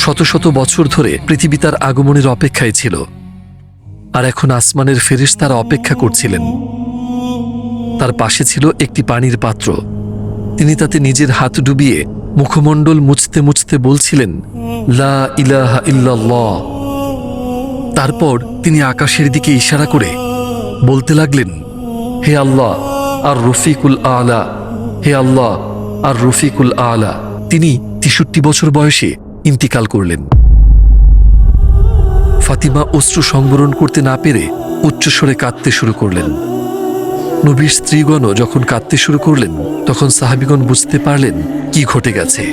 শত শত বছর ধরে পৃথিবী তার আগমনের অপেক্ষায় ছিল, আর এখন আসমানের ফেরেশতারা অপেক্ষা করছিলেন। তার পাশে ছিল একটি পানির পাত্র। তিনি তাতে নিজের হাত ডুবিয়ে মুখমণ্ডল মুছতে মুছতে বলছিলেন, লা ইলাহা ইল্লাল্লাহ। তারপর তিনি আকাশের দিকে ইশারা করে বলতে লাগলেন, হে আল্লাহ আর রফিকুল আলা, হে আল্লাহ আর রফিকুল আলা। তিনি ৬৩ বছর বয়সে ইন্তিকাল করলেন। ফাতিমা অশ্রু সংবরণ করতে না পেরে উচ্চস্বরে কাঁদতে শুরু করলেন। নবীর স্ত্রীগণও যখন কাঁদতে শুরু করলেন, তখন সাহাবীগণ বুঝতে পারলেন কি ঘটে গেছে।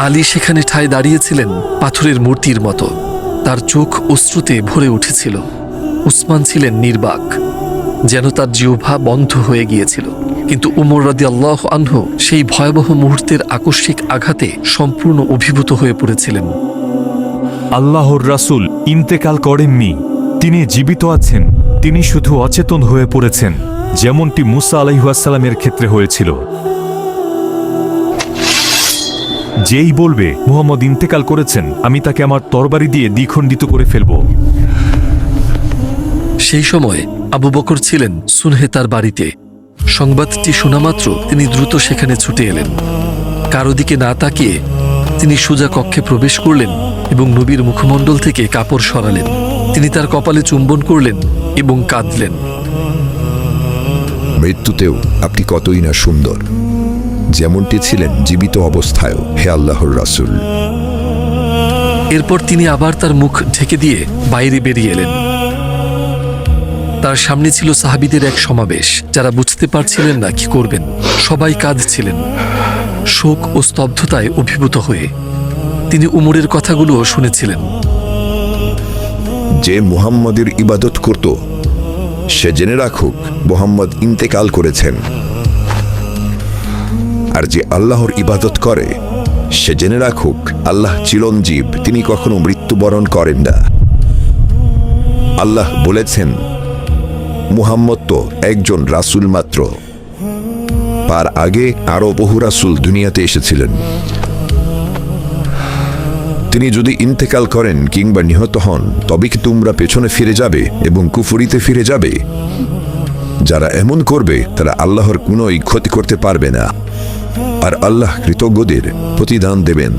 আলী সেখানে ঠায় দাঁড়িয়েছিলেন পাথরের মূর্তির মতো। তার চোখ অশ্রুতে ভরে উঠেছিল। উসমান ছিলেন নির্বাক, যেন তার জিহ্বা বন্ধ হয়ে গিয়েছিল। কিন্তু উমর রাদিয়াল্লাহু আনহু সেই ভয়াবহ মুহূর্তের আকস্মিক আঘাতে সম্পূর্ণ অভিভূত হয়ে পড়েছিলেন। আল্লাহর রাসূল ইন্তেকাল করেননি, তিনি জীবিত আছেন। তিনি শুধু অচেতন হয়ে পড়েছেন, যেমনটি মুসা আলাইহিস সালামের ক্ষেত্রে হয়েছিল। যেই বলবে মুহাম্মদ ইন্তেকাল করেছেন, আমি তাকে আমার তরবারি দিয়ে দ্বিখণ্ডিত করে ফেলব। সেই সময় আবু বকর ছিলেন সুনহে তার বাড়িতে। সংবাদটি শোনামাত্র তিনি দ্রুত সেখানে ছুটে এলেন। কারো দিকে না তাকিয়ে তিনি সোজা কক্ষে প্রবেশ করলেন এবং নবীর মুখমণ্ডল থেকে কাপড় সরালেন। তিনি তার কপালে চুম্বন করলেন এবং কাঁদলেন। মৃত্যুতেও আপনি কতই না সুন্দর, যেমনটি ছিলেন জীবিত অবস্থায়ও, হে আল্লাহর রাসূল। এরপর তিনি আবার তার মুখ ঢেকে দিয়ে বাইরে বেরিয়ে এলেন। তার সামনে ছিল সাহাবীদের এক সমাবেশ, যারা বুঝতে পারছিলেন না কি করবেন। সবাই কাঁদছিলেন, শোক ও স্তব্ধতায় অভিভূত হয়ে। তিনি উমরের কথাগুলো শুনেছিলেন। যে মুহাম্মদের ইবাদত করত, সে জেনে রাখুক মুহাম্মদ ইন্তেকাল করেছেন। আর যে আল্লাহর ইবাদত করে, সে জেনে রাখুক আল্লাহ চিরঞ্জীব, তিনি কখনো মৃত্যুবরণ করেন না। আল্লাহ বলেছেন, মুহাম্মদ তো একজন রাসূল মাত্র। তার আগে আরো বহু রাসূল দুনিয়াতে এসেছিলেন। তিনি যদি ইন্তেকাল করেন কিংবা নিহত হন, তবে কি তোমরা পেছনে ফিরে যাবে এবং কুফরিতে ফিরে যাবে? যারা এমন করবে তারা আল্লাহর কোনোই ক্ষতি করতে পারবে না, আর আল্লাহ কৃতজ্ঞদের প্রতিদান দেবেন।